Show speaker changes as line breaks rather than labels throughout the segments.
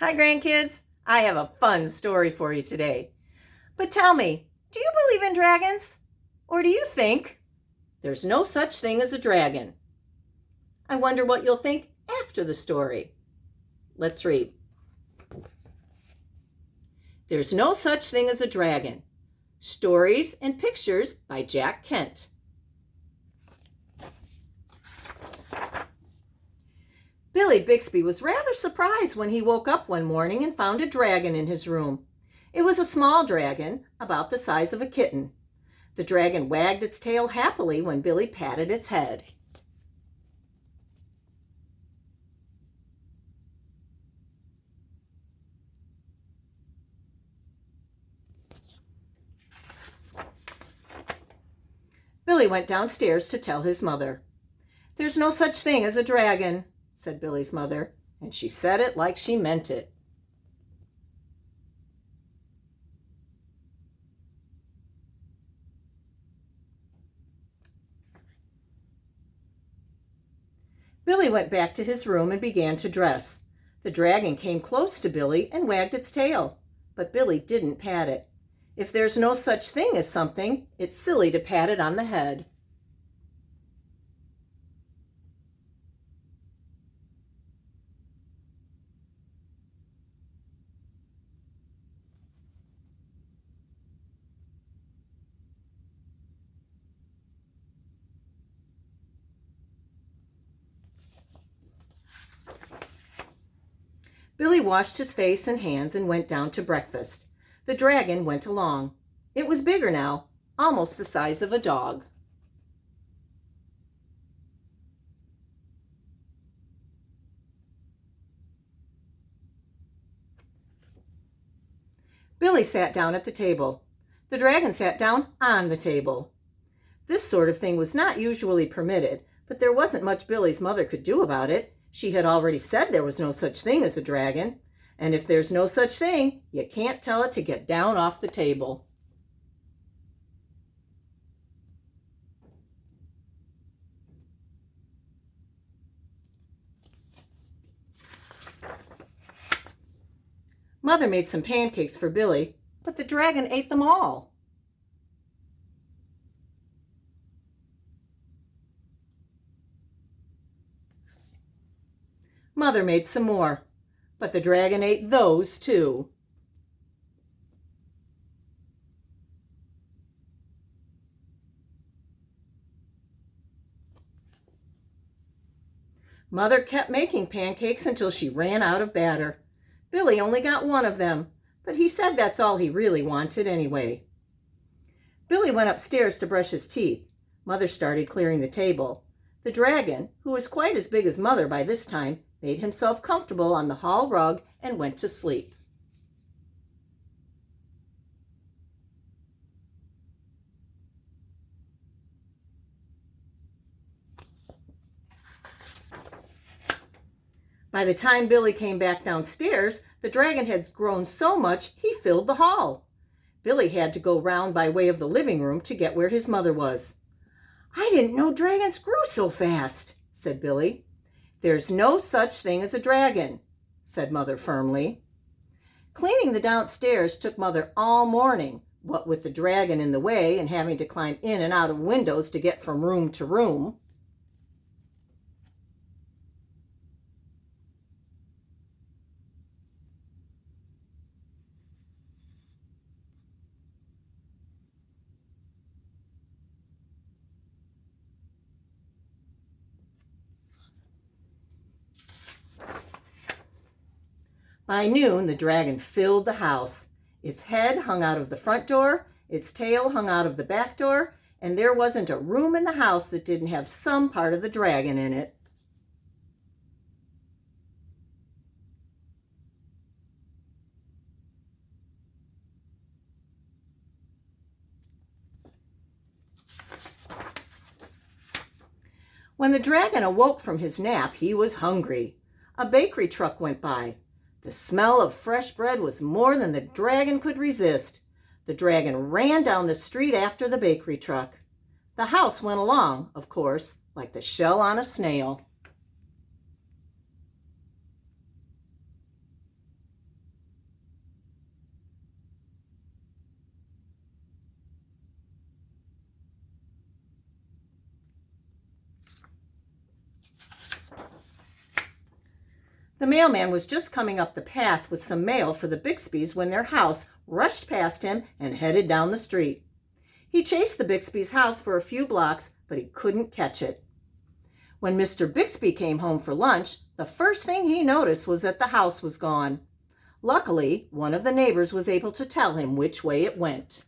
Hi, grandkids. I have a fun story for you today. But tell me, do you believe in dragons? Or do you think there's no such thing as a dragon? I wonder what you'll think after the story. Let's read. There's no such thing as a dragon. Stories and pictures by Jack Kent. Billy Bixby was rather surprised when he woke up one morning and found a dragon in his room. It was a small dragon, about the size of a kitten. The dragon wagged its tail happily when Billy patted its head. Billy went downstairs to tell his mother. "There's no such thing as a dragon," said Billy's mother, and she said it like she meant it. Billy went back to his room and began to dress. The dragon came close to Billy and wagged its tail, but Billy didn't pat it. If there's no such thing as something, it's silly to pat it on the head. Billy washed his face and hands and went down to breakfast. The dragon went along. It was bigger now, almost the size of a dog. Billy sat down at the table. The dragon sat down on the table. This sort of thing was not usually permitted, but there wasn't much Billy's mother could do about it. She had already said there was no such thing as a dragon, and if there's no such thing, you can't tell it to get down off the table. Mother made some pancakes for Billy, but the dragon ate them all. Mother made some more, but the dragon ate those too. Mother kept making pancakes until she ran out of batter. Billy only got one of them, but he said that's all he really wanted anyway. Billy went upstairs to brush his teeth. Mother started clearing the table. The dragon, who was quite as big as Mother by this time, made himself comfortable on the hall rug and went to sleep. By the time Billy came back downstairs, the dragon had grown so much he filled the hall. Billy had to go round by way of the living room to get where his mother was. "I didn't know dragons grew so fast," said Billy. "There's no such thing as a dragon," said Mother firmly. Cleaning the downstairs took Mother all morning, what with the dragon in the way and having to climb in and out of windows to get from room to room. By noon, the dragon filled the house. Its head hung out of the front door, its tail hung out of the back door, and there wasn't a room in the house that didn't have some part of the dragon in it. When the dragon awoke from his nap, he was hungry. A bakery truck went by. The smell of fresh bread was more than the dragon could resist. The dragon ran down the street after the bakery truck. The house went along, of course, like the shell on a snail. The mailman was just coming up the path with some mail for the Bixbys when their house rushed past him and headed down the street. He chased the Bixby's house for a few blocks, but he couldn't catch it. When Mr. Bixby came home for lunch, the first thing he noticed was that the house was gone. Luckily, one of the neighbors was able to tell him which way it went.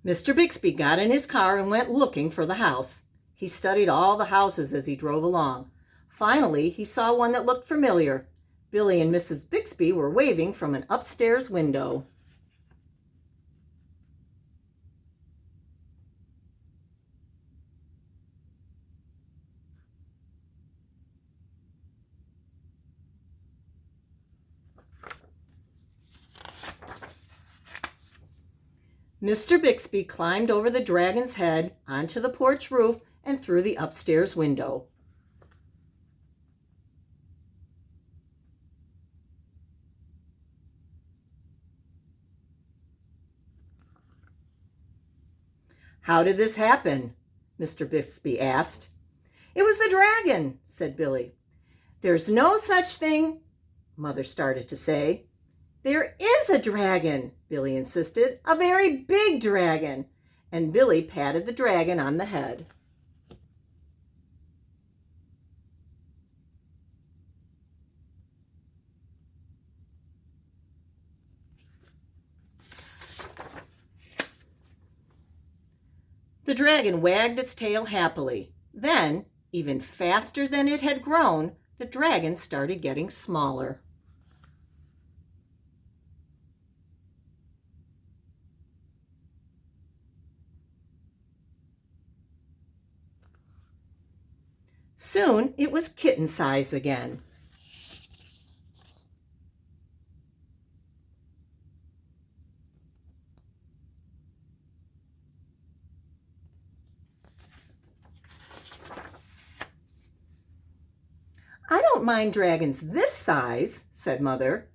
Mr. Bixby got in his car and went looking for the house. He studied all the houses as he drove along. Finally, he saw one that looked familiar. Billy and Mrs. Bixby were waving from an upstairs window. Mr. Bixby climbed over the dragon's head, onto the porch roof, and through the upstairs window. "How did this happen?" Mr. Bixby asked. "It was the dragon," said Billy. "There's no such thing," Mother started to say. "There is a dragon," Billy insisted, "a very big dragon." And Billy patted the dragon on the head. The dragon wagged its tail happily. Then, even faster than it had grown, the dragon started getting smaller. Soon it was kitten size again. "I don't mind dragons this size," said Mother.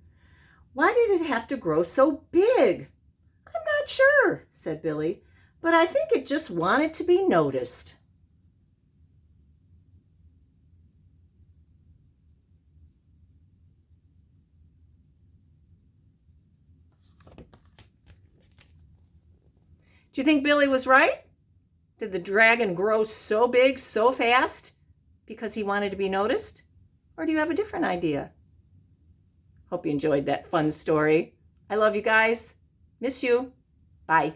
"Why did it have to grow so big?" "I'm not sure," said Billy, "but I think it just wanted to be noticed." Do you think Billy was right? Did the dragon grow so big so fast because he wanted to be noticed? Or do you have a different idea? Hope you enjoyed that fun story. I love you guys. Miss you. Bye.